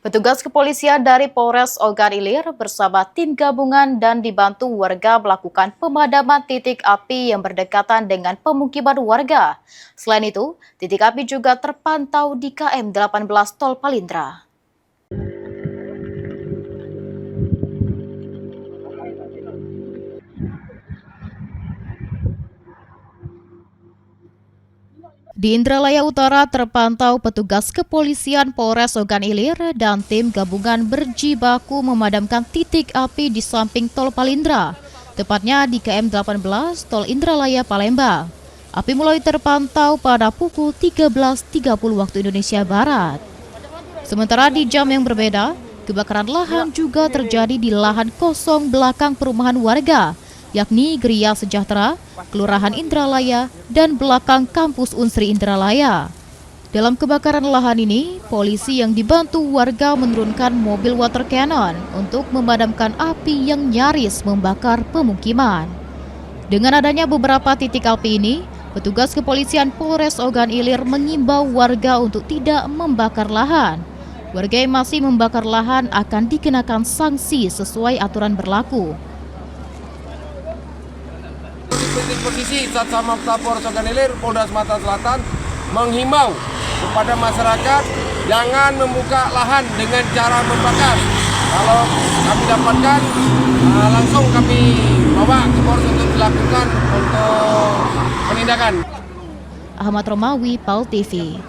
Petugas kepolisian dari Polres Ogan Ilir bersama tim gabungan dan dibantu warga melakukan pemadaman titik api yang berdekatan dengan pemukiman warga. Selain itu, titik api juga terpantau di KM 18 Tol Palindra. Di Indralaya Utara terpantau petugas kepolisian Polres Ogan Ilir dan tim gabungan berjibaku memadamkan titik api di samping Tol Palindra, tepatnya di KM 18 Tol Indralaya Palembang. Api mulai terpantau pada pukul 13.30 waktu Indonesia Barat. Sementara di jam yang berbeda, kebakaran lahan juga terjadi di lahan kosong belakang perumahan warga, yakni Gria Sejahtera, Kelurahan Indralaya, dan belakang kampus Unsri Indralaya. Dalam kebakaran lahan ini, polisi yang dibantu warga menurunkan mobil water cannon untuk memadamkan api yang nyaris membakar pemukiman. Dengan adanya beberapa titik api ini, petugas kepolisian Polres Ogan Ilir mengimbau warga untuk tidak membakar lahan. Warga yang masih membakar lahan akan dikenakan sanksi sesuai aturan berlaku. Titik posisi Satsama Polres Ogan Ilir, Polda Sumatera Selatan menghimbau kepada masyarakat jangan membuka lahan dengan cara membakar. Kalau kami dapatkan, langsung kami bawa ke Polres untuk dilakukan untuk penindakan. Ahmad Romawi, PAL TV.